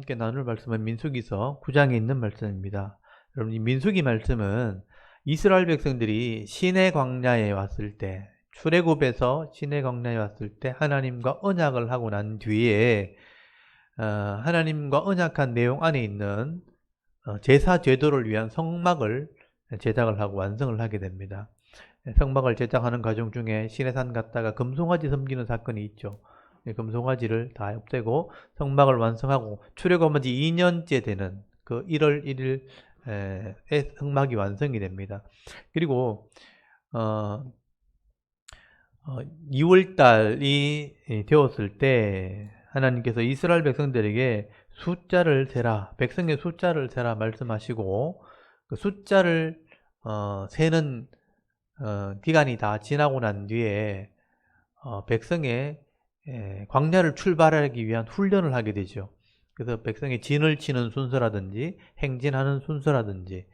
함께 나눌 말씀은 민수기서 9장에 있는 말씀입니다. 여러분, 이 민수기 말씀은 이스라엘 백성들이 시내 광야에 왔을 때, 출애굽에서 시내 광야에 왔을 때 하나님과 언약을 하고 난 뒤에 하나님과 언약한 내용 안에 있는 제사 제도를 위한 성막을 제작을 하고 완성을 하게 됩니다. 성막을 제작하는 과정 중에 시내산 갔다가 금송아지 섬기는 사건이 있죠. 금송아지를 다 없애고 성막을 완성하고 출애굽한 지 2년째 되는 그 1월 1일에 성막이 완성이 됩니다. 그리고 2월 달이 되었을 때 하나님께서 이스라엘 백성들에게 숫자를 세라, 백성의 숫자를 세라 말씀하시고 그 숫자를 세는 기간이 다 지나고 난 뒤에 백성의 광야를 출발하기 위한 훈련을 하게 되죠. 그래서 백성의 진을 치는 순서라든지 행진하는 순서라든지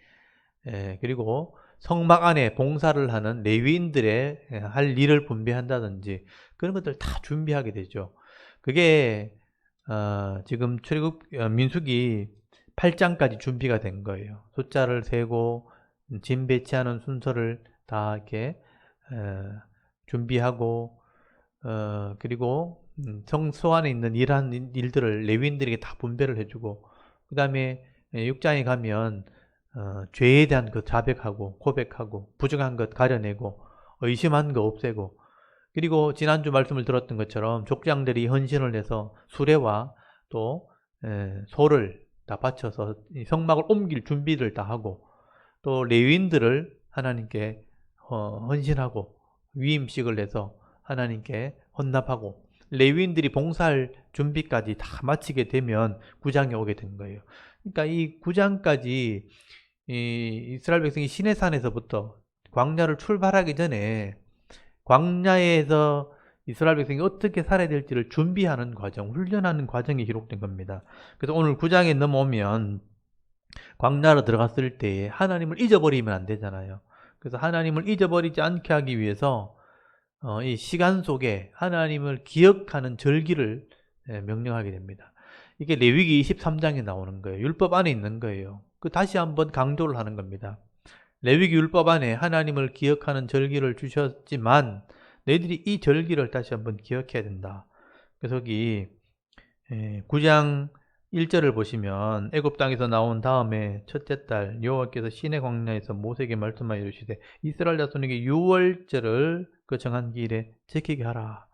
그리고 성막 안에 봉사를 하는 레위인들의 할 일을 분배한다든지 그런 것들 다 준비하게 되죠. 그게 지금 출애굽 민수기 8장까지 준비가 된 거예요. 숫자를 세고 진 배치하는 순서를 다 이렇게 준비하고 그리고 성소 안에 있는 이러한 일들을 레위인들에게 다 분배를 해주고 그 다음에 6장에 가면 죄에 대한 것 자백하고 고백하고 부정한 것 가려내고 의심한 거 없애고 그리고 지난주 말씀을 들었던 것처럼 족장들이 헌신을 해서 수레와 또 소를 다 바쳐서 성막을 옮길 준비를 다 하고 또 레위인들을 하나님께 헌신하고 위임식을 해서 하나님께 헌납하고 레위인들이 봉사할 준비까지 다 마치게 되면 9장에 오게 된 거예요. 그러니까 이 9장까지 이스라엘 백성이 시내산에서부터 광야를 출발하기 전에 광야에서 이스라엘 백성이 어떻게 살아야 될지를 준비하는 과정, 훈련하는 과정이 기록된 겁니다. 그래서 오늘 9장에 넘어오면 광야로 들어갔을 때 하나님을 잊어버리면 안 되잖아요. 그래서 하나님을 잊어버리지 않게 하기 위해서 이 시간 속에 하나님을 기억하는 절기를 명령하게 됩니다. 이게 레위기 23장에 나오는 거예요. 율법 안에 있는 거예요. 그 다시 한번 강조를 하는 겁니다. 레위기 율법 안에 하나님을 기억하는 절기를 주셨지만 너희들이 이 절기를 다시 한번 기억해야 된다. 그래서 여기 9장 1절을 보시면 애굽 땅에서 나온 다음에 첫째 달 여호와께서 시내 광야에서 모세에게 말씀하여 이르시되 이스라엘 자손에게 유월절을 그 정한 기일에 지키게 하라.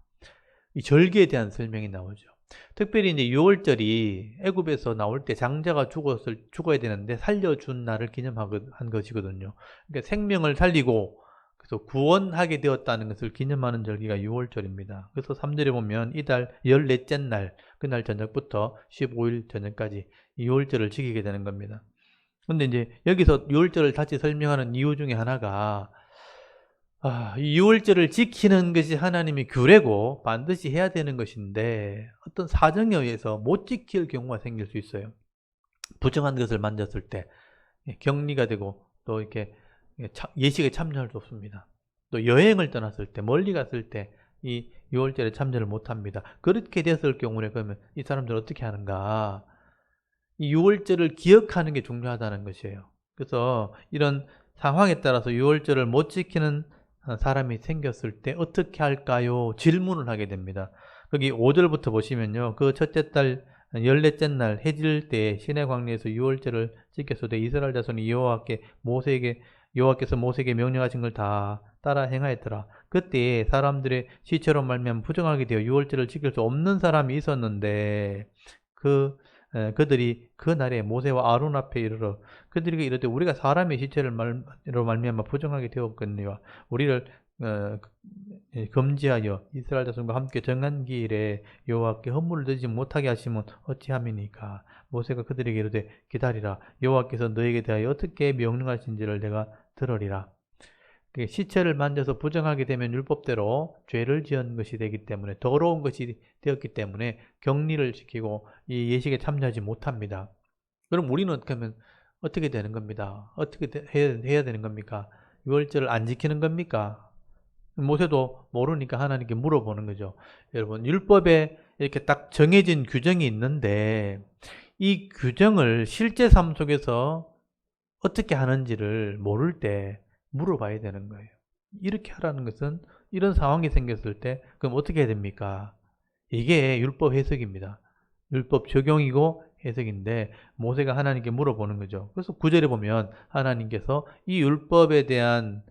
이 절기에 대한 설명이 나오죠. 특별히 이제 유월절이 애굽에서 나올 때 장자가 죽어야 되는데 살려준 날을 기념한 것이거든요. 그러니까 생명을 살리고 그래서 구원하게 되었다는 것을 기념하는 절기가 유월절입니다. 그래서 3절에 보면 이달 14째 날, 그날 저녁부터 15일 저녁까지 유월절을 지키게 되는 겁니다. 근데 이제 여기서 유월절을 다시 설명하는 이유 중에 하나가 이 유월절을 지키는 것이 하나님의 규례고 반드시 해야 되는 것인데 어떤 사정에 의해서 못 지킬 경우가 생길 수 있어요. 부정한 것을 만졌을 때 격리가 되고 또 이렇게 예식에 참여할 수 없습니다. 또 여행을 떠났을 때 멀리 갔을 때 이 유월절에 참여를 못합니다. 그렇게 됐을 경우에 그러면 이 사람들은 어떻게 하는가? 이 유월절을 기억하는 게 중요하다는 것이에요. 그래서 이런 상황에 따라서 유월절을 못 지키는 사람이 생겼을 때 어떻게 할까요? 질문을 하게 됩니다. 거기 5절부터 보시면요. 그 첫째 달 14째 날 해질 때 시내 광야에서 유월절을 지켰으되 이스라엘 자손이 여호와께서 모세에게 명령하신 걸 다 따라 행하였더라. 그때 사람들의 시체로 말미암아 부정하게 되어 유월절을 지킬 수 없는 사람이 있었는데 그들이 그 날에 모세와 아론 앞에 이르러 그들에게 이르되 우리가 사람의 시체를 말미암아 부정하게 되었거니와 우리를 금지하여 이스라엘 자손과 함께 정한 기일에 여호와께 헌물을 드리지 못하게 하시면 어찌함이니까. 모세가 그들에게 이르되 기다리라. 여호와께서 너에게 대하여 어떻게 명령하신지를 내가 들으리라. 시체를 만져서 부정하게 되면 율법대로 죄를 지은 것이 되기 때문에 더러운 것이 되었기 때문에 격리를 시키고 이 예식에 참여하지 못합니다. 그럼 우리는 어떻게 되는 겁니다? 어떻게 해야 되는 겁니까? 유월절을 안 지키는 겁니까? 모세도 모르니까 하나님께 물어보는 거죠. 여러분, 율법에 이렇게 딱 정해진 규정이 있는데 이 규정을 실제 삶 속에서 어떻게 하는지를 모를 때 물어봐야 되는 거예요. 이렇게 하라는 것은 이런 상황이 생겼을 때 그럼 어떻게 해야 됩니까? 이게 율법 해석입니다. 율법 적용이고 해석인데 모세가 하나님께 물어보는 거죠. 그래서 9절에 보면 하나님께서 이 율법에 대한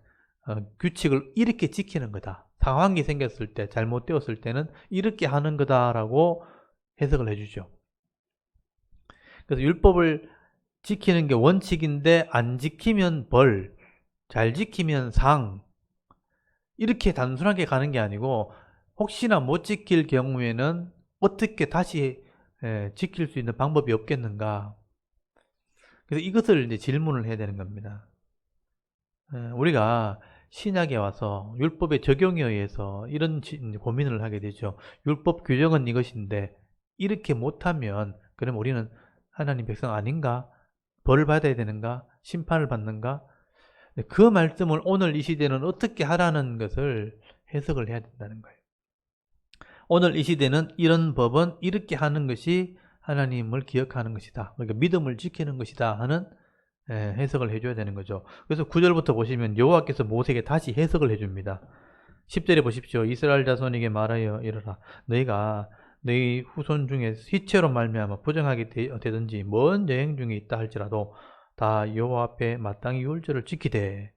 규칙을 이렇게 지키는 거다. 상황이 생겼을 때, 잘못되었을 때는 이렇게 하는 거다라고 해석을 해주죠. 그래서 율법을 지키는 게 원칙인데 안 지키면 벌, 잘 지키면 상, 이렇게 단순하게 가는 게 아니고 혹시나 못 지킬 경우에는 어떻게 다시 지킬 수 있는 방법이 없겠는가. 그래서 이것을 이제 질문을 해야 되는 겁니다. 우리가 신약에 와서 율법의 적용에 의해서 이런 고민을 하게 되죠. 율법 규정은 이것인데 이렇게 못하면 그럼 우리는 하나님 백성 아닌가? 벌을 받아야 되는가? 심판을 받는가? 그 말씀을 오늘 이 시대는 어떻게 하라는 것을 해석을 해야 된다는 거예요. 오늘 이 시대는 이런 법은 이렇게 하는 것이 하나님을 기억하는 것이다. 그러니까 믿음을 지키는 것이다 하는 해석을 해줘야 되는 거죠. 그래서 9절부터 보시면 여호와께서 모세에게 다시 해석을 해줍니다. 10절에 보십시오. 이스라엘 자손에게 말하여 이르라. 너희가 너희 후손 중에 시체로 말미암아 부정하게 되든지 먼 여행 중에 있다 할지라도 다 여호와 앞에 마땅히 유월절을 지키되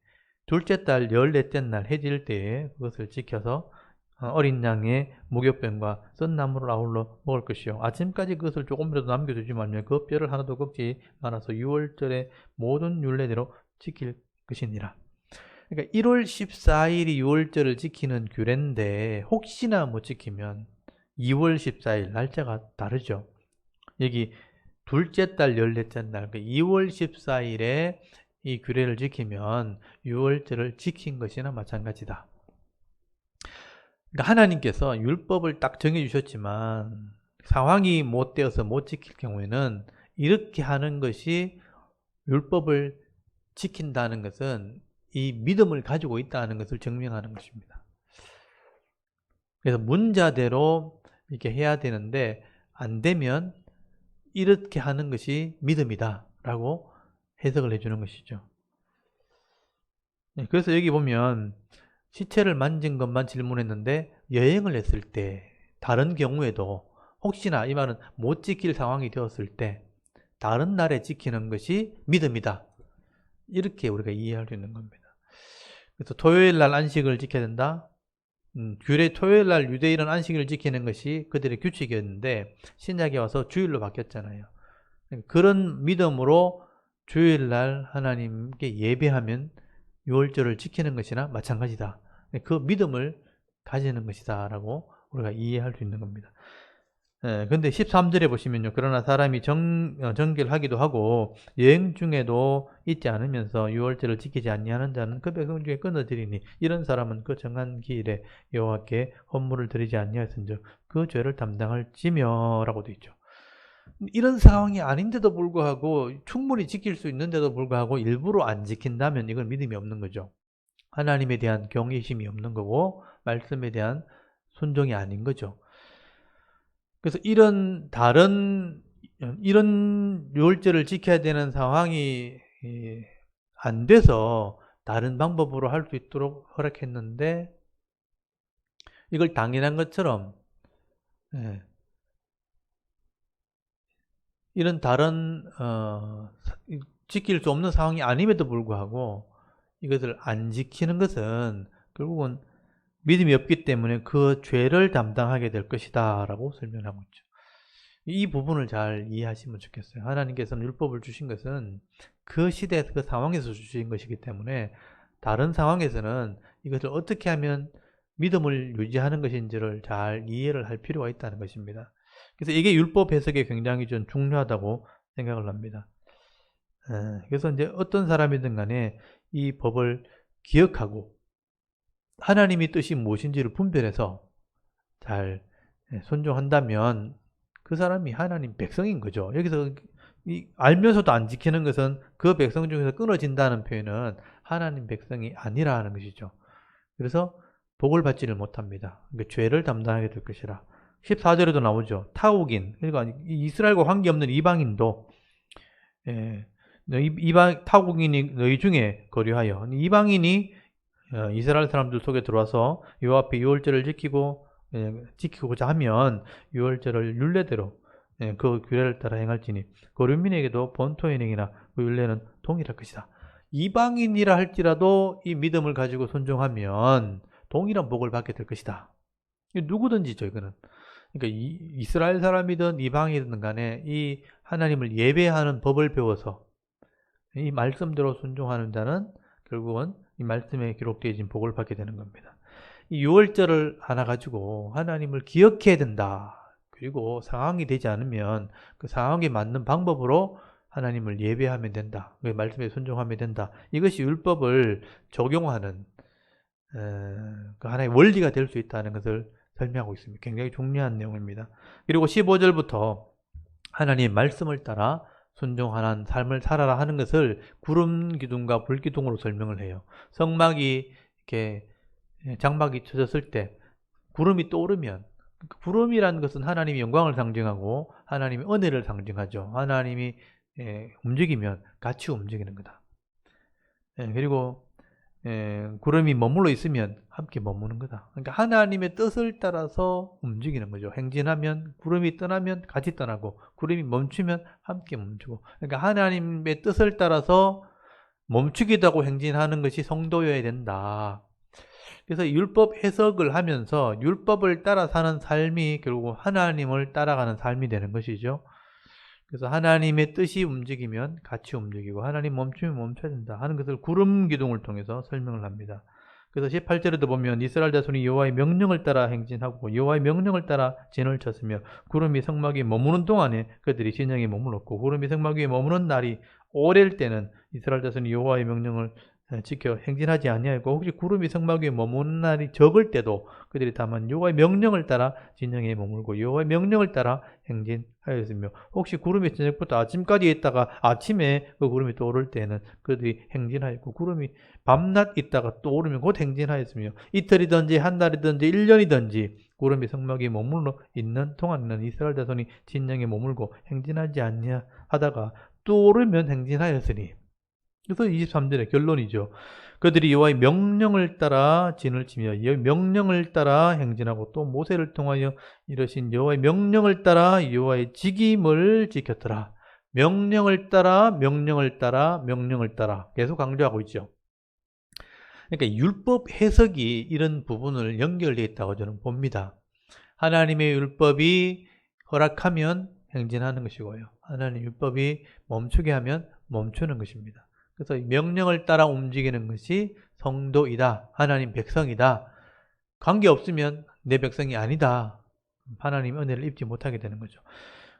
둘째 달 14째 날 해질 때에 그것을 지켜서 어린 양의 목욕병과 썬 나무를 아울러 먹을 것이요 아침까지 그것을 조금이라도 남겨두지 말며 그 뼈를 하나도 꺾지 말아서 6월절의 모든 율례대로 지킬 것이니라. 그러니까 1월 14일이 6월절을 지키는 규례인데 혹시나 못 지키면 2월 14일 날짜가 다르죠. 여기 둘째 달 14째 날 2월 14일에 이 규례를 지키면 6월절을 지킨 것이나 마찬가지다. 그러니까 하나님께서 율법을 딱 정해주셨지만 상황이 못 되어서 못 지킬 경우에는 이렇게 하는 것이 율법을 지킨다는 것은 이 믿음을 가지고 있다는 것을 증명하는 것입니다. 그래서 문자대로 이렇게 해야 되는데 안 되면 이렇게 하는 것이 믿음이다 라고 해석을 해주는 것이죠. 그래서 여기 보면 시체를 만진 것만 질문했는데 여행을 했을 때 다른 경우에도 혹시나 이 말은 못 지킬 상황이 되었을 때 다른 날에 지키는 것이 믿음이다. 이렇게 우리가 이해할 수 있는 겁니다. 그래서 토요일 날 안식을 지켜야 된다. 규례 토요일 날 유대인은 안식일을 지키는 것이 그들의 규칙이었는데 신약에 와서 주일로 바뀌었잖아요. 그런 믿음으로 주일 날 하나님께 예배하면 유월절을 지키는 것이나 마찬가지다. 그 믿음을 가지는 것이다 라고 우리가 이해할 수 있는 겁니다. 근데 13절에 보시면요. 그러나 사람이 정결하기도 하고 여행 중에도 있지 않으면서 유월절을 지키지 아니하는 자는 그 백성 중에 끊어지리니 이런 사람은 그 정한 기일에 여호와께 헌물을 드리지 아니하였은즉 그 죄를 담당할지며 라고 되어 있죠. 이런 상황이 아닌데도 불구하고 충분히 지킬 수 있는데도 불구하고 일부러 안 지킨다면 이건 믿음이 없는 거죠. 하나님에 대한 경외심이 없는 거고 말씀에 대한 순종이 아닌 거죠. 그래서 이런 유월절을 지켜야 되는 상황이 안 돼서 다른 방법으로 할 수 있도록 허락했는데 이걸 당연한 것처럼 이런 다른 지킬 수 없는 상황이 아님에도 불구하고 이것을 안 지키는 것은 결국은 믿음이 없기 때문에 그 죄를 담당하게 될 것이다 라고 설명하고 있죠. 이 부분을 잘 이해하시면 좋겠어요. 하나님께서는 율법을 주신 것은 그 시대에서 그 상황에서 주신 것이기 때문에 다른 상황에서는 이것을 어떻게 하면 믿음을 유지하는 것인지를 잘 이해를 할 필요가 있다는 것입니다. 그래서 이게 율법 해석에 굉장히 좀 중요하다고 생각을 합니다. 그래서 이제 어떤 사람이든 간에 이 법을 기억하고 하나님의 뜻이 무엇인지를 분별해서 잘 순종한다면 그 사람이 하나님 백성인 거죠. 여기서 알면서도 안 지키는 것은 그 백성 중에서 끊어진다는 표현은 하나님 백성이 아니라는 것이죠. 그래서 복을 받지를 못합니다. 그러니까 죄를 담당하게 될 것이라 14절에도 나오죠. 타국인, 그러니까 이스라엘과 관계없는 이방인도 타국인이 너희 중에 거류하여 이방인이 이스라엘 사람들 속에 들어와서 요 앞에 유월절을 지키고자 하면 유월절을 율례대로 그 규례를 따라 행할지니 거류민에게도 본토인행이나 그 율례는 동일할 것이다. 이방인이라 할지라도 이 믿음을 가지고 순종하면 동일한 복을 받게 될 것이다. 누구든지죠, 이거는. 그러니까 이스라엘 사람이든 이방인이든 간에 이 하나님을 예배하는 법을 배워서 이 말씀대로 순종하는 자는 결국은 이 말씀에 기록되어진 복을 받게 되는 겁니다. 이 유월절을 하나 가지고 하나님을 기억해야 된다. 그리고 상황이 되지 않으면 그 상황에 맞는 방법으로 하나님을 예배하면 된다. 그 말씀에 순종하면 된다. 이것이 율법을 적용하는 그 하나의 원리가 될 수 있다는 것을 설명하고 있습니다. 굉장히 중요한 내용입니다. 그리고 15절부터 하나님의 말씀을 따라 순종하는 삶을 살아라 하는 것을 구름 기둥과 불 기둥으로 설명을 해요. 성막이 이렇게 장막이 쳐졌을 때 구름이 떠오르면, 구름이라는 것은 하나님의 영광을 상징하고 하나님의 은혜를 상징하죠. 하나님이 움직이면 같이 움직이는 거다. 그리고 구름이 머물러 있으면 함께 머무는 거다. 그러니까 하나님의 뜻을 따라서 움직이는 거죠. 행진하면, 구름이 떠나면 같이 떠나고, 구름이 멈추면 함께 멈추고. 그러니까 하나님의 뜻을 따라서 멈추기도 하고 행진하는 것이 성도여야 된다. 그래서 율법 해석을 하면서 율법을 따라 사는 삶이 결국 하나님을 따라가는 삶이 되는 것이죠. 그래서 하나님의 뜻이 움직이면 같이 움직이고 하나님 멈추면 멈춰야 된다 하는 것을 구름 기둥을 통해서 설명을 합니다. 그래서 18절에도 보면 이스라엘 자손이 여호와의 명령을 따라 행진하고 여호와의 명령을 따라 진을 쳤으며 구름이 성막 위에 머무는 동안에 그들이 진영에 머물렀고 구름이 성막 위에 머무는 날이 오래일 때는 이스라엘 자손이 여호와의 명령을 지켜 행진하지 아니하고 혹시 구름이 성막 위에 머무는 날이 적을 때도 그들이 다만 여호와의 명령을 따라 진영에 머물고 여호와의 명령을 따라 행진하였으며 혹시 구름이 저녁부터 아침까지 있다가 아침에 그 구름이 떠오를 때는 그들이 행진하였고 구름이 밤낮 있다가 떠오르면 곧 행진하였으며 이틀이든지 한 달이든지 1년이든지 구름이 성막 위에 머물러 있는 동안에는 이스라엘 자손이 진영에 머물고 행진하지 아니하다가 떠오르면 행진하였으니. 그래서 23절의 결론이죠. 그들이 여호와의 명령을 따라 진을 치며 여호와의 명령을 따라 행진하고 또 모세를 통하여 이르신 여호와의 명령을 따라 여호와의 직임을 지켰더라. 명령을 따라 명령을 따라 명령을 따라 계속 강조하고 있죠. 그러니까 율법 해석이 이런 부분을 연결되어 있다고 저는 봅니다. 하나님의 율법이 허락하면 행진하는 것이고요. 하나님의 율법이 멈추게 하면 멈추는 것입니다. 그래서 명령을 따라 움직이는 것이 성도이다. 하나님 백성이다. 관계없으면 내 백성이 아니다. 하나님 은혜를 입지 못하게 되는 거죠.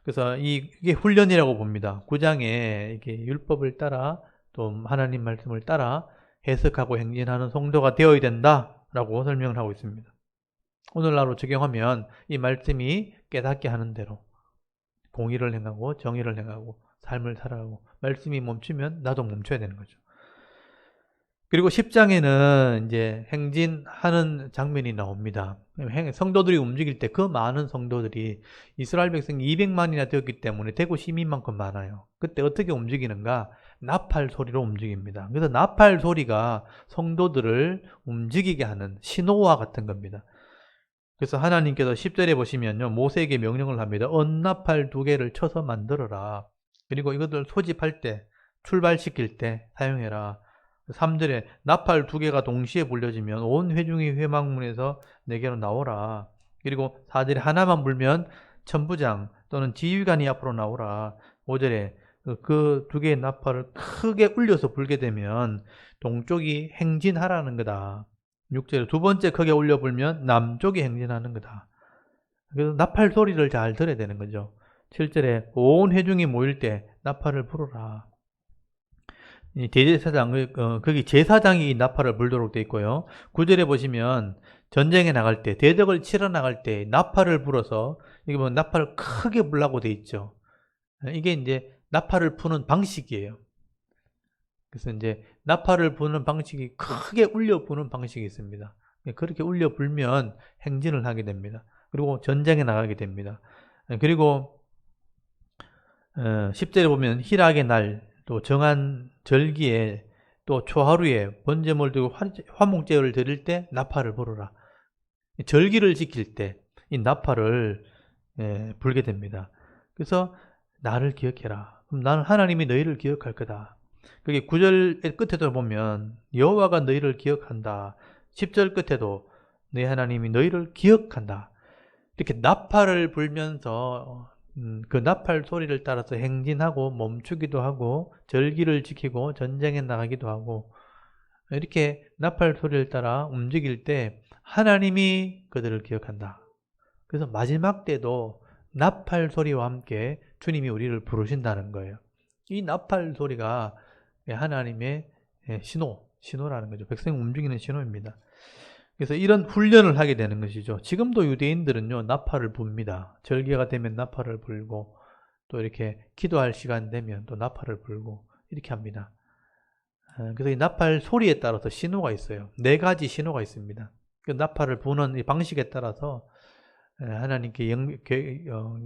그래서 이게 훈련이라고 봅니다. 9장에 이게 율법을 따라 또 하나님 말씀을 따라 해석하고 행진하는 성도가 되어야 된다라고 설명을 하고 있습니다. 오늘날로 적용하면 이 말씀이 깨닫게 하는 대로 공의를 행하고 정의를 행하고 삶을 살아가고 말씀이 멈추면 나도 멈춰야 되는 거죠. 그리고 10장에는 이제 행진하는 장면이 나옵니다. 성도들이 움직일 때 그 많은 성도들이 이스라엘 백성이 200만이나 되었기 때문에 대구 시민만큼 많아요. 그때 어떻게 움직이는가? 나팔 소리로 움직입니다. 그래서 나팔 소리가 성도들을 움직이게 하는 신호와 같은 겁니다. 그래서 하나님께서 10절에 보시면요, 모세에게 명령을 합니다. 언나팔 2개를 쳐서 만들어라. 그리고 이것들 소집할 때, 출발시킬 때 사용해라. 3절에 나팔 2개가 동시에 불려지면 온 회중이 회막문에서 내게로 나오라. 그리고 4절에 하나만 불면 천부장 또는 지휘관이 앞으로 나오라. 5절에 그 2개의 나팔을 크게 울려서 불게 되면 동쪽이 행진하라는 거다. 6절에 두 번째 크게 울려 불면 남쪽이 행진하는 거다. 그래서 나팔 소리를 잘 들어야 되는 거죠. 7절에 온 회중이 모일 때 나팔을 불어라. 대제사장, 거기 제사장이 이 나팔을 불도록 되어 있고요. 9절에 보시면 전쟁에 나갈 때, 대적을 치러 나갈 때 나팔을 불어서, 이게 뭐 나팔을 크게 불라고 되어 있죠. 이게 이제 나팔을 부는 방식이에요. 그래서 이제 나팔을 부는 방식이 크게 울려 부는 방식이 있습니다. 그렇게 울려 불면 행진을 하게 됩니다. 그리고 전쟁에 나가게 됩니다. 그리고 10절에 보면 희락의 날, 또 정한 절기에, 또 초하루에 번제물 들고 화목제를 드릴 때 나팔을 불어라. 절기를 지킬 때 이 나팔을 불게 됩니다. 그래서 나를 기억해라. 그럼 나는 하나님이 너희를 기억할 거다. 그게 9절 끝에도 보면 여호와가 너희를 기억한다. 10절 끝에도 너희 하나님이 너희를 기억한다. 이렇게 나팔을 불면서 그 나팔 소리를 따라서 행진하고 멈추기도 하고 절기를 지키고 전쟁에 나가기도 하고 이렇게 나팔 소리를 따라 움직일 때 하나님이 그들을 기억한다. 그래서 마지막 때도 나팔 소리와 함께 주님이 우리를 부르신다는 거예요. 이 나팔 소리가 하나님의 신호라는 거죠. 백성이 움직이는 신호입니다. 그래서 이런 훈련을 하게 되는 것이죠. 지금도 유대인들은요, 나팔을 붑니다. 절기가 되면 나팔을 불고, 또 이렇게 기도할 시간 되면 또 나팔을 불고, 이렇게 합니다. 그래서 이 나팔 소리에 따라서 신호가 있어요. 4가지 신호가 있습니다. 그 나팔을 부는 이 방식에 따라서 하나님께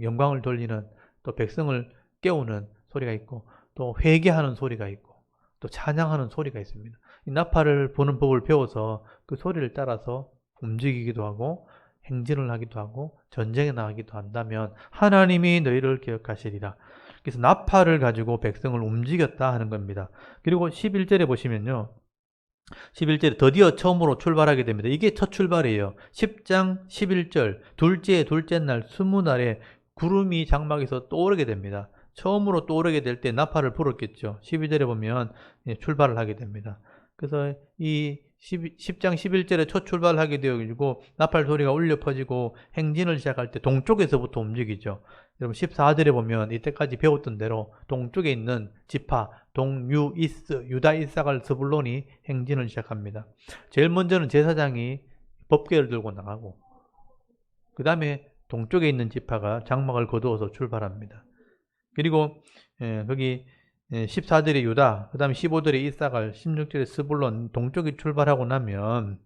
영광을 돌리는, 또 백성을 깨우는 소리가 있고, 또 회개하는 소리가 있고, 또 찬양하는 소리가 있습니다. 이 나팔을 부는 법을 배워서 그 소리를 따라서 움직이기도 하고 행진을 하기도 하고 전쟁에 나가기도 한다면 하나님이 너희를 기억하시리라. 그래서 나팔을 가지고 백성을 움직였다 하는 겁니다. 그리고 11절에 보시면요. 11절에 드디어 처음으로 출발하게 됩니다. 이게 첫 출발이에요. 10장 11절 둘째 날 스무날에 구름이 장막에서 떠오르게 됩니다. 처음으로 떠오르게 될 때 나팔을 불었겠죠. 12절에 보면 출발을 하게 됩니다. 그래서 이 10장 11절에 첫 출발을 하게 되어지고 나팔 소리가 울려 퍼지고 행진을 시작할 때 동쪽에서부터 움직이죠. 여러분 14절에 보면 이때까지 배웠던 대로 동쪽에 있는 지파 동유 이스 유다 이사갈 스불론이 행진을 시작합니다. 제일 먼저는 제사장이 법궤를 들고 나가고 그 다음에 동쪽에 있는 지파가 장막을 거두어서 출발합니다. 그리고 거기 14절에 유다, 그 다음에 15절에 이사갈, 16절에 스불론, 동쪽이 출발하고 나면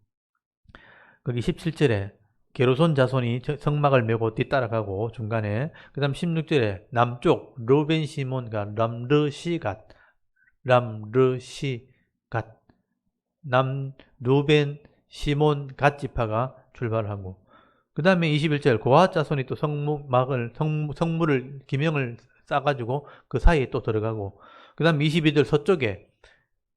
거기 17절에 게르손 자손이 성막을 메고 뒤따라가고 중간에 그 다음 16절에 남쪽 르벤 시몬과 람르시갓 남 르벤 시몬 갓 지파가 출발하고 그 다음에 21절 고핫 자손이 또 성물을 기명을 싸가지고 그 사이에 또 들어가고 그 다음 22절 서쪽에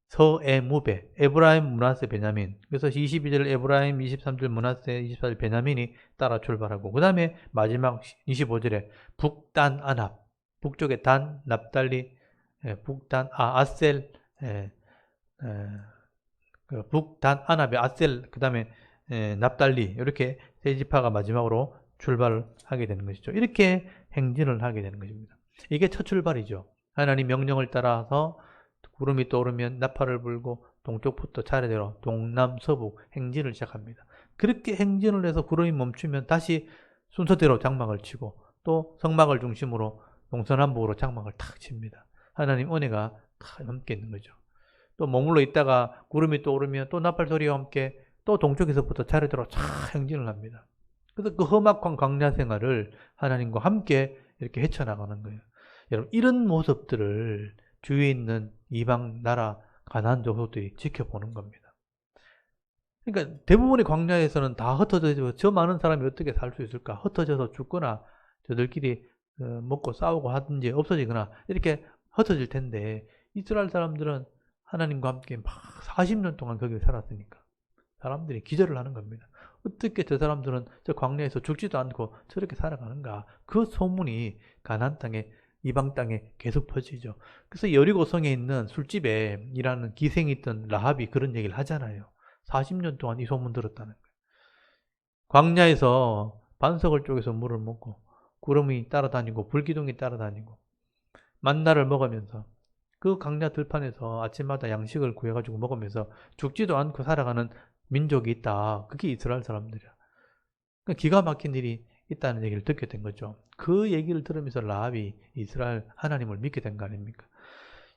서에무베 에브라임 므낫세 베냐민 그래서 22절 에브라임 23절 므낫세 24절 베냐민이 따라 출발하고 그 다음에 마지막 25절에 북단 아납 북쪽에 단 납달리 북단 아셀 북단 아납의 아셀 그 다음에 납달리 이렇게 세 지파가 마지막으로 출발을 하게 되는 것이죠. 이렇게 행진을 하게 되는 것입니다. 이게 첫 출발이죠. 하나님 명령을 따라서 구름이 떠오르면 나팔을 불고 동쪽부터 차례대로 동남 서북 행진을 시작합니다. 그렇게 행진을 해서 구름이 멈추면 다시 순서대로 장막을 치고 또 성막을 중심으로 동서남북으로 장막을 탁 칩니다. 하나님 은혜가 탁 함께 있는 거죠. 또 머물러 있다가 구름이 떠오르면 또 나팔 소리와 함께 또 동쪽에서부터 차례대로 쫙 행진을 합니다. 그래서 그 험악한 광야 생활을 하나님과 함께 이렇게 헤쳐나가는 거예요. 여러분 이런 모습들을 주위에 있는 이방 나라 가나안 족속들이 지켜보는 겁니다. 그러니까 대부분의 광야에서는 다 흩어져서 저 많은 사람이 어떻게 살 수 있을까? 흩어져서 죽거나 저들끼리 먹고 싸우고 하든지 없어지거나 이렇게 흩어질 텐데 이스라엘 사람들은 하나님과 함께 막 40년 동안 거기에 살았으니까 사람들이 기절을 하는 겁니다. 어떻게 저 사람들은 저 광야에서 죽지도 않고 저렇게 살아가는가? 그 소문이 가나안 땅에 이방 땅에 계속 퍼지죠. 그래서 여리고성에 있는 술집에 일하는 기생이 있던 라합이 그런 얘기를 하잖아요. 40년 동안 이 소문 들었다는 거예요. 광야에서 반석을 쪼개서 물을 먹고 구름이 따라다니고 불기둥이 따라다니고 만나를 먹으면서 그 광야 들판에서 아침마다 양식을 구해가지고 먹으면서 죽지도 않고 살아가는 민족이 있다. 그게 이스라엘 사람들이야. 그러니까 기가 막힌 일이 있다는 얘기를 듣게 된 거죠. 그 얘기를 들으면서 라합이 이스라엘 하나님을 믿게 된 거 아닙니까?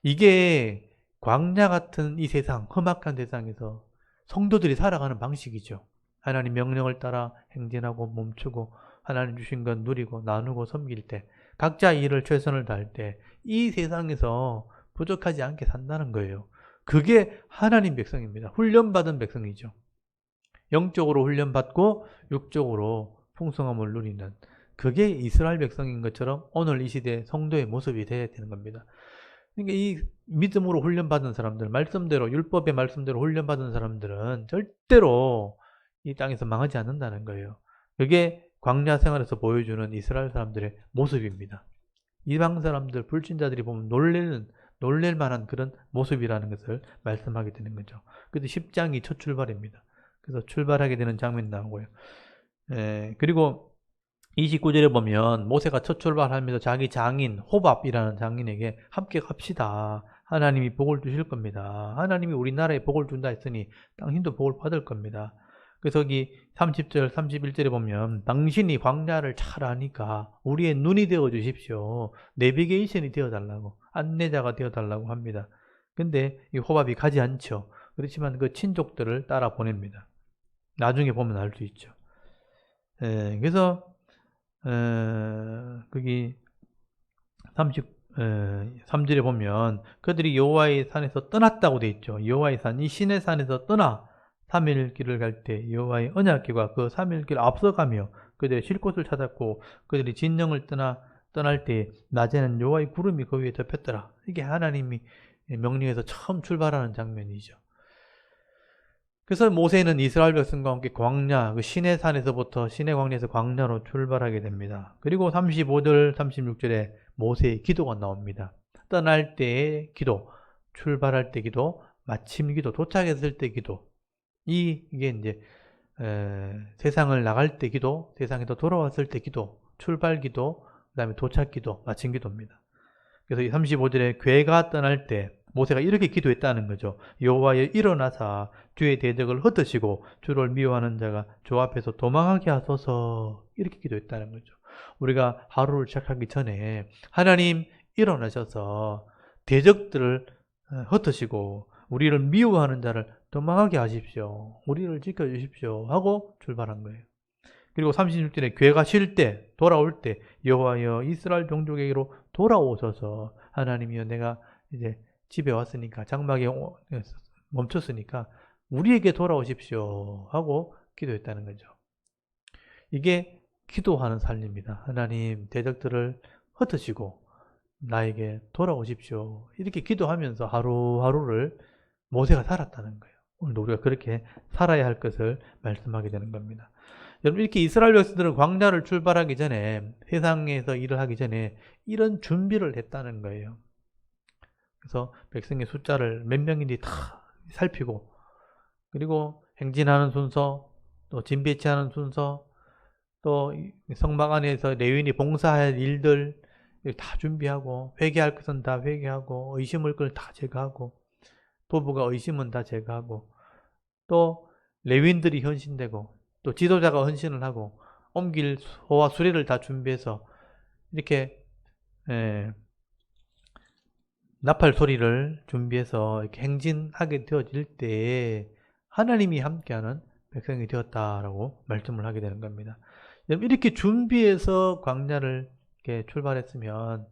이게 광야 같은 이 세상, 험악한 세상에서 성도들이 살아가는 방식이죠. 하나님 명령을 따라 행진하고 멈추고 하나님 주신 것 누리고 나누고 섬길 때, 각자 일을 최선을 다할 때 이 세상에서 부족하지 않게 산다는 거예요. 그게 하나님 백성입니다. 훈련받은 백성이죠. 영적으로 훈련받고 육적으로 풍성함을 누리는, 그게 이스라엘 백성인 것처럼 오늘 이 시대 성도의 모습이 되어야 되는 겁니다. 그러니까 이 믿음으로 훈련받은 사람들, 말씀대로, 율법의 말씀대로 훈련받은 사람들은 절대로 이 땅에서 망하지 않는다는 거예요. 그게 광야 생활에서 보여주는 이스라엘 사람들의 모습입니다. 이방 사람들, 불신자들이 보면 놀랄 만한 그런 모습이라는 것을 말씀하게 되는 거죠. 그래서 10장이 첫 출발입니다. 그래서 출발하게 되는 장면이 나오고요. 그리고 29절에 보면 모세가 첫 출발하면서 자기 장인 호밥이라는 장인에게 함께 갑시다. 하나님이 복을 주실 겁니다. 하나님이 우리나라에 복을 준다 했으니 당신도 복을 받을 겁니다. 그래서 여기 30절, 31절에 보면 당신이 광야를 잘 아니까 우리의 눈이 되어 주십시오. 내비게이션이 되어 달라고, 안내자가 되어 달라고 합니다. 근데 이 호밥이 가지 않죠. 그렇지만 그 친족들을 따라 보냅니다. 나중에 보면 알 수 있죠. 그래서 거기 33절에 보면 그들이 여호와의 산에서 떠났다고 돼 있죠. 여호와의 산, 이 신의 산에서 떠나 3일 길을 갈 때 여호와의 언약궤가 그 3일 길을 앞서가며 그들의 쉴 곳을 찾았고, 그들이 진영을 떠날 때 낮에는 여호와의 구름이 그 위에 덮였더라. 이게 하나님이 명령에서 처음 출발하는 장면이죠. 그래서 모세는 이스라엘 백성과 함께 광야, 그 시내 산에서부터 시내 광야에서 광야로 출발하게 됩니다. 그리고 35절, 36절에 모세의 기도가 나옵니다. 떠날 때의 기도, 출발할 때 기도, 마침 기도, 도착했을 때 기도. 이게 이제 세상을 나갈 때 기도, 세상에서 돌아왔을 때 기도, 출발 기도, 그 다음에 도착 기도, 마침 기도입니다. 그래서 35절에 괴가 떠날 때 모세가 이렇게 기도했다는 거죠. 여호와여 일어나사 주의 대적을 흩으시고 주를 미워하는 자가 주 앞에서 도망하게 하소서, 이렇게 기도했다는 거죠. 우리가 하루를 시작하기 전에 하나님 일어나셔서 대적들을 흩으시고 우리를 미워하는 자를 도망하게 하십시오. 우리를 지켜주십시오 하고 출발한 거예요. 그리고 36절에 괴가 쉴 때, 돌아올 때 여호와여 이스라엘 종족에게로 돌아오소서. 하나님이여 내가 이제 집에 왔으니까, 장막에 멈췄으니까 우리에게 돌아오십시오 하고 기도했다는 거죠. 이게 기도하는 삶입니다. 하나님 대적들을 흩으시고 나에게 돌아오십시오. 이렇게 기도하면서 하루하루를 모세가 살았다는 거예요. 오늘도 우리가 그렇게 살아야 할 것을 말씀하게 되는 겁니다. 여러분, 이렇게 이스라엘 백성들은 광야를 출발하기 전에, 세상에서 일을 하기 전에 이런 준비를 했다는 거예요. 그래서 백성의 숫자를 몇 명인지 다 살피고, 그리고 행진하는 순서, 또 짐 배치하는 순서, 또 성막 안에서 레위인이 봉사할 일들 다 준비하고, 회개할 것은 다 회개하고, 의심을 걸 다 제거하고, 도부가 의심은 다 제거하고, 또 레위인들이 헌신되고, 또 지도자가 헌신을 하고, 옮길 소와 수레를 다 준비해서 이렇게 나팔 소리를 준비해서 이렇게 행진하게 되어질 때에 하나님이 함께하는 백성이 되었다라고 말씀을 하게 되는 겁니다. 이렇게 준비해서 광야를 이렇게 출발했으면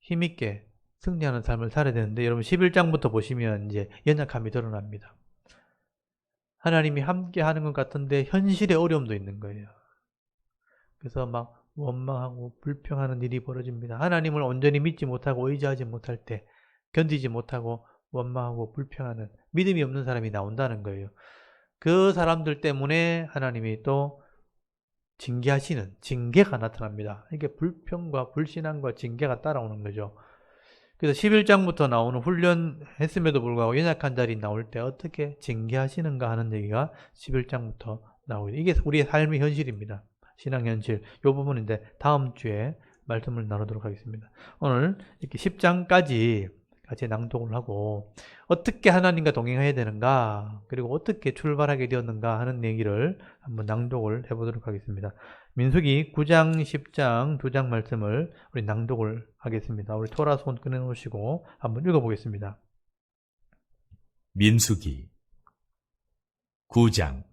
힘있게 승리하는 삶을 살아야 되는데, 여러분 11장부터 보시면 이제 연약함이 드러납니다. 하나님이 함께 하는 것 같은데 현실의 어려움도 있는 거예요. 그래서 막 원망하고 불평하는 일이 벌어집니다. 하나님을 온전히 믿지 못하고 의지하지 못할 때 견디지 못하고 원망하고 불평하는, 믿음이 없는 사람이 나온다는 거예요. 그 사람들 때문에 하나님이 또 징계하시는 징계가 나타납니다. 이게 불평과 불신앙과 징계가 따라오는 거죠. 그래서 11장부터 나오는 훈련했음에도 불구하고 연약한 자리 나올 때 어떻게 징계하시는가 하는 얘기가 11장부터 나오고, 이게 우리의 삶의 현실입니다. 신앙 현실. 이 부분인데 다음 주에 말씀을 나누도록 하겠습니다. 오늘 이렇게 10장까지 같이 낭독을 하고 어떻게 하나님과 동행해야 되는가, 그리고 어떻게 출발하게 되었는가 하는 얘기를 한번 낭독을 해보도록 하겠습니다. 민수기 9장, 10장 두 장 말씀을 우리 낭독을 하겠습니다. 우리 토라 손 꺼내놓으시고 한번 읽어보겠습니다. 민수기 9장.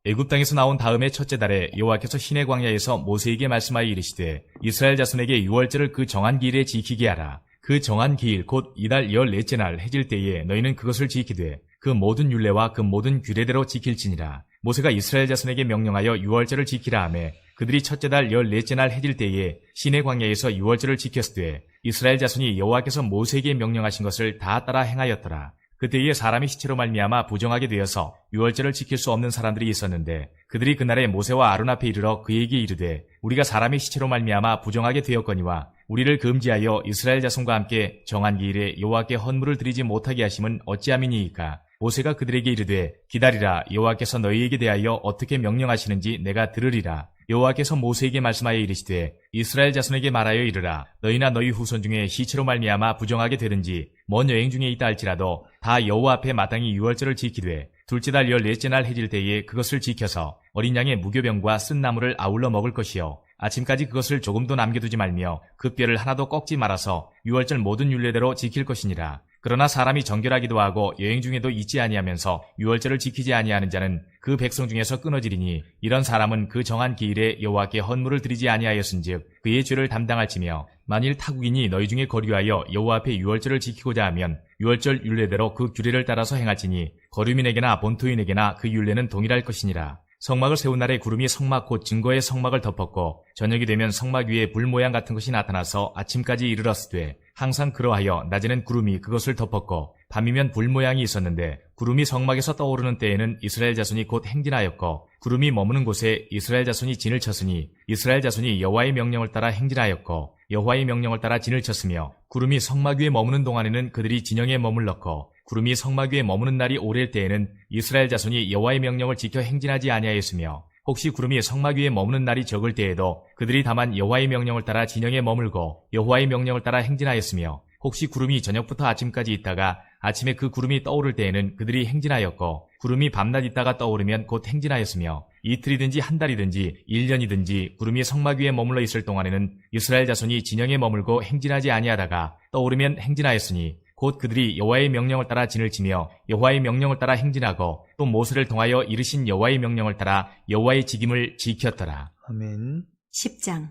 애굽 땅에서 나온 다음에 첫째 달에 여호와께서 시내 광야에서 모세에게 말씀하여 이르시되 이스라엘 자손에게 유월절을 그 정한 기일에 지키게 하라. 그 정한 기일 곧 이달 14째 날 해질 때에 너희는 그것을 지키되 그 모든 율례와 그 모든 규례대로 지킬지니라. 모세가 이스라엘 자손에게 명령하여 유월절을 지키라 하며 그들이 첫째 달 14째 날 해질 때에 시내 광야에서 유월절을 지켰으되 이스라엘 자손이 여호와께서 모세에게 명령하신 것을 다 따라 행하였더라. 그때에 사람이 시체로 말미암아 부정하게 되어서 유월절을 지킬 수 없는 사람들이 있었는데 그들이 그날에 모세와 아론 앞에 이르러 그에게 이르되 우리가 사람의 시체로 말미암아 부정하게 되었거니와 우리를 금지하여 이스라엘 자손과 함께 정한 기일에 여호와께 헌물을 드리지 못하게 하심은 어찌함이니이까. 모세가 그들에게 이르되 기다리라. 여호와께서 너희에게 대하여 어떻게 명령하시는지 내가 들으리라. 여호와께서 모세에게 말씀하여 이르시되 이스라엘 자손에게 말하여 이르라. 너희나 너희 후손 중에 시체로 말미암아 부정하게 되든지 먼 여행 중에 있다 할지라도 다 여호와 앞에 마땅히 유월절을 지키되 둘째 달 14째 날 해질 때에 그것을 지켜서 어린 양의 무교병과 쓴 나물을 아울러 먹을 것이요 아침까지 그것을 조금도 남겨두지 말며 그 뼈를 하나도 꺾지 말아서 유월절 모든 율례대로 지킬 것이니라. 그러나 사람이 정결하기도 하고 여행 중에도 잊지 아니하면서 유월절을 지키지 아니하는 자는 그 백성 중에서 끊어지리니 이런 사람은 그 정한 기일에 여호와께 헌물을 드리지 아니하였은즉 그의 죄를 담당할지며 만일 타국인이 너희 중에 거류하여 여호와 앞에 유월절을 지키고자 하면 유월절 율례대로 그 규례를 따라서 행할지니 거류민에게나 본토인에게나 그 율례는 동일할 것이니라. 성막을 세운 날에 구름이 성막 곧 증거의 성막을 덮었고 저녁이 되면 성막 위에 불 모양 같은 것이 나타나서 아침까지 이르렀으되 항상 그러하여 낮에는 구름이 그것을 덮었고 밤이면 불 모양이 있었는데 구름이 성막에서 떠오르는 때에는 이스라엘 자손이 곧 행진하였고 구름이 머무는 곳에 이스라엘 자손이 진을 쳤으니 이스라엘 자손이 여호와의 명령을 따라 행진하였고 여호와의 명령을 따라 진을 쳤으며 구름이 성막 위에 머무는 동안에는 그들이 진영에 머물렀고 구름이 성막 위에 머무는 날이 오래일 때에는 이스라엘 자손이 여호와의 명령을 지켜 행진하지 아니하였으며 혹시 구름이 성막 위에 머무는 날이 적을 때에도 그들이 다만 여호와의 명령을 따라 진영에 머물고 여호와의 명령을 따라 행진하였으며 혹시 구름이 저녁부터 아침까지 있다가 아침에 그 구름이 떠오를 때에는 그들이 행진하였고 구름이 밤낮 있다가 떠오르면 곧 행진하였으며 이틀이든지 한 달이든지 1년이든지 구름이 성막 위에 머물러 있을 동안에는 이스라엘 자손이 진영에 머물고 행진하지 아니하다가 떠오르면 행진하였으니 곧 그들이 여호와의 명령을 따라 진을 치며 여호와의 명령을 따라 행진하고 또 모세를 통하여 이르신 여호와의 명령을 따라 여호와의 직임을 지켰더라. 아멘. 10장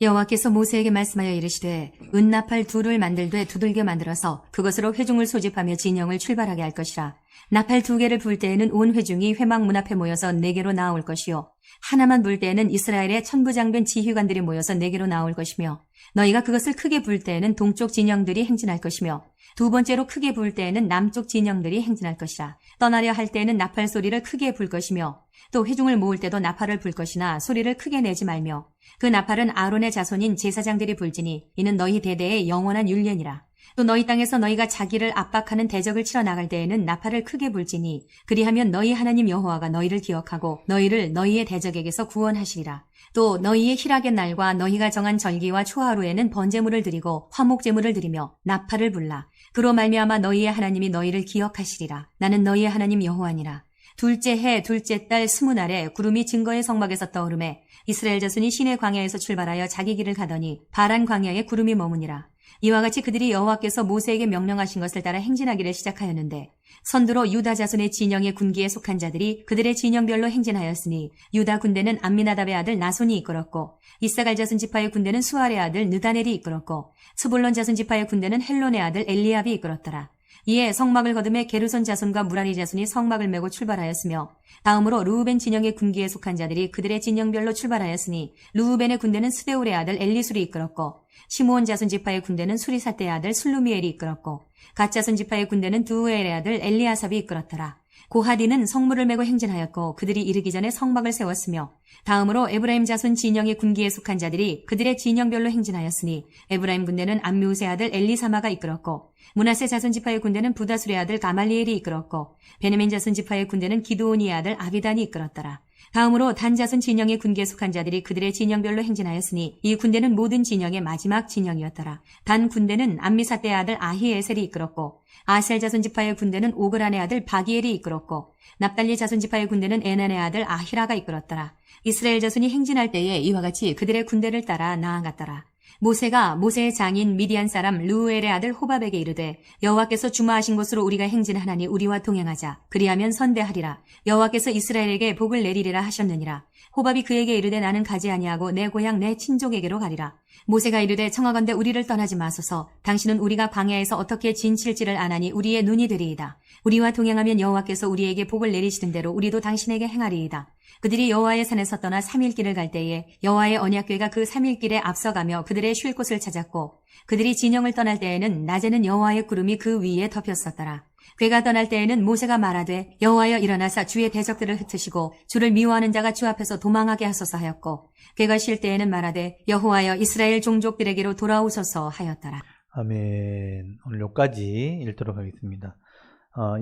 여호와께서 모세에게 말씀하여 이르시되 은나팔 둘을 만들되 두들겨 만들어서 그것으로 회중을 소집하며 진영을 출발하게 할 것이라. 나팔 2개를 불 때에는 온 회중이 회막 문 앞에 모여서 내게로 나올 것이요 하나만 불 때에는 이스라엘의 천부장된 지휘관들이 모여서 내게로 나올 것이며 너희가 그것을 크게 불 때에는 동쪽 진영들이 행진할 것이며 두 번째로 크게 불 때에는 남쪽 진영들이 행진할 것이라. 떠나려 할 때에는 나팔 소리를 크게 불 것이며 또 회중을 모을 때도 나팔을 불 것이나 소리를 크게 내지 말며 그 나팔은 아론의 자손인 제사장들이 불지니 이는 너희 대대의 영원한 율례니라. 또 너희 땅에서 너희가 자기를 압박하는 대적을 치러 나갈 때에는 나팔을 크게 불지니 그리하면 너희 하나님 여호와가 너희를 기억하고 너희를 너희의 대적에게서 구원하시리라. 또 너희의 희락의 날과 너희가 정한 절기와 초하루에는 번제물을 드리고 화목제물을 드리며 나팔을 불라. 그로 말미암아 너희의 하나님이 너희를 기억하시리라. 나는 너희의 하나님 여호와니라. 둘째 해 둘째 달 20날에 구름이 증거의 성막에서 떠오르매 이스라엘 자손이 시내 광야에서 출발하여 자기 길을 가더니 바란 광야에 구름이 머무니라. 이와 같이 그들이 여호와께서 모세에게 명령하신 것을 따라 행진하기를 시작하였는데 선두로 유다 자손의 진영의 군기에 속한 자들이 그들의 진영별로 행진하였으니 유다 군대는 암미나답의 아들 나손이 이끌었고 이사갈 자손 지파의 군대는 수알의 아들 느다넬이 이끌었고 스불론 자손 지파의 군대는 헬론의 아들 엘리압이 이끌었더라. 이에 성막을 거두매 게르손 자손과 무라리 자손이 성막을 메고 출발하였으며 다음으로 르우벤 진영의 군기에 속한 자들이 그들의 진영별로 출발하였으니 르우벤의 군대는 스데울의 아들 엘리술이 이끌었고 시므온 자손 지파의 군대는 수리사떼의 아들 슬루미엘이 이끌었고 갓 자손 지파의 군대는 두우엘의 아들 엘리아삽이 이끌었더라. 고하디는 성물을 메고 행진하였고 그들이 이르기 전에 성막을 세웠으며 다음으로 에브라임 자손 진영의 군기에 속한 자들이 그들의 진영별로 행진하였으니 에브라임 군대는 암미우스의 아들 엘리사마가 이끌었고 므낫세 자손 지파의 군대는 부다술의 아들 가말리엘이 이끌었고 베냐민 자손 지파의 군대는 기드온이의 아들 아비단이 이끌었더라. 다음으로 단 자손 진영의 군기에 속한 자들이 그들의 진영별로 행진하였으니 이 군대는 모든 진영의 마지막 진영이었더라. 단 군대는 암미사떼의 아들 아히에셀이 이끌었고 아셀 자손 지파의 군대는 오그란의 아들 바기엘이 이끌었고 납달리 자손 지파의 군대는 에난의 아들 아히라가 이끌었더라. 이스라엘 자손이 행진할 때에 이와 같이 그들의 군대를 따라 나아갔더라. 모세가 모세의 장인 미디안 사람 르우엘의 아들 호밥에게 이르되 여호와께서 주마하신 곳으로 우리가 행진하나니 우리와 동행하자. 그리하면 선대하리라. 여호와께서 이스라엘에게 복을 내리리라 하셨느니라. 호밥이 그에게 이르되 나는 가지 아니하고 내 고향 내 친족에게로 가리라. 모세가 이르되 청하건대 우리를 떠나지 마소서. 당신은 우리가 광야에서 어떻게 진칠지를 아나니 우리의 눈이 되리이다. 우리와 동행하면 여호와께서 우리에게 복을 내리시는 대로 우리도 당신에게 행하리이다. 그들이 여호와의 산에서 떠나 3일 길을 갈 때에 여호와의 언약궤가 그 3일 길에 앞서가며 그들의 쉴 곳을 찾았고 그들이 진영을 떠날 때에는 낮에는 여호와의 구름이 그 위에 덮였었더라. 궤가 떠날 때에는 모세가 말하되 여호와여 일어나사 주의 대적들을 흩으시고 주를 미워하는 자가 주 앞에서 도망하게 하소서 하였고 궤가 쉴 때에는 말하되 여호와여 이스라엘 종족들에게로 돌아오소서 하였더라. 아멘. 오늘 여기까지 읽도록 하겠습니다.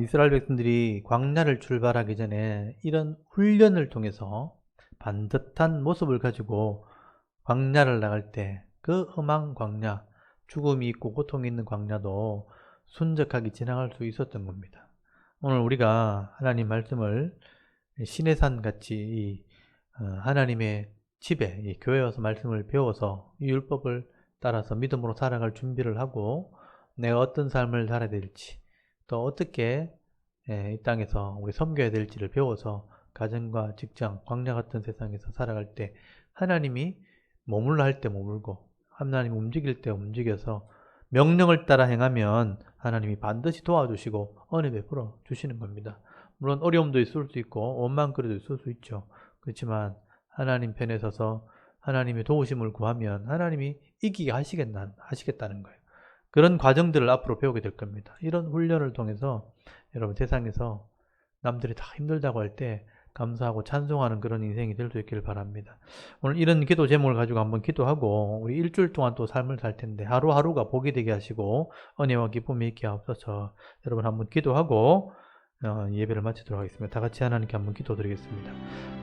이스라엘 백성들이 광야를 출발하기 전에 이런 훈련을 통해서 반듯한 모습을 가지고 광야를 나갈 때 그 험한 광야, 죽음이 있고 고통이 있는 광야도 순적하게 지나갈 수 있었던 겁니다. 오늘 우리가 하나님 말씀을 시내산 같이 하나님의 집에 교회에 와서 말씀을 배워서 이 율법을 따라서 믿음으로 살아갈 준비를 하고 내가 어떤 삶을 살아야 될지 또 어떻게 이 땅에서 우리 섬겨야 될지를 배워서 가정과 직장, 광야 같은 세상에서 살아갈 때 하나님이 머물러 할 때 머물고 하나님 움직일 때 움직여서 명령을 따라 행하면 하나님이 반드시 도와주시고 은혜 베풀어 주시는 겁니다. 물론 어려움도 있을 수 있고 원망거리도 있을 수 있죠. 그렇지만 하나님 편에 서서 하나님의 도우심을 구하면 하나님이 이기게 하시겠다는 거예요. 그런 과정들을 앞으로 배우게 될 겁니다. 이런 훈련을 통해서 여러분 세상에서 남들이 다 힘들다고 할 때 감사하고 찬송하는 그런 인생이 될 수 있기를 바랍니다. 오늘 이런 기도 제목을 가지고 한번 기도하고 우리 일주일 동안 또 삶을 살 텐데 하루하루가 복이 되게 하시고 은혜와 기쁨이 있게 하옵소서. 여러분 한번 기도하고 예배를 마치도록 하겠습니다. 다 같이 하나님께 한번 기도드리겠습니다.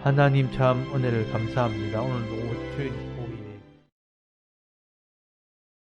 하나님 참 은혜를 감사합니다. 오늘도 주일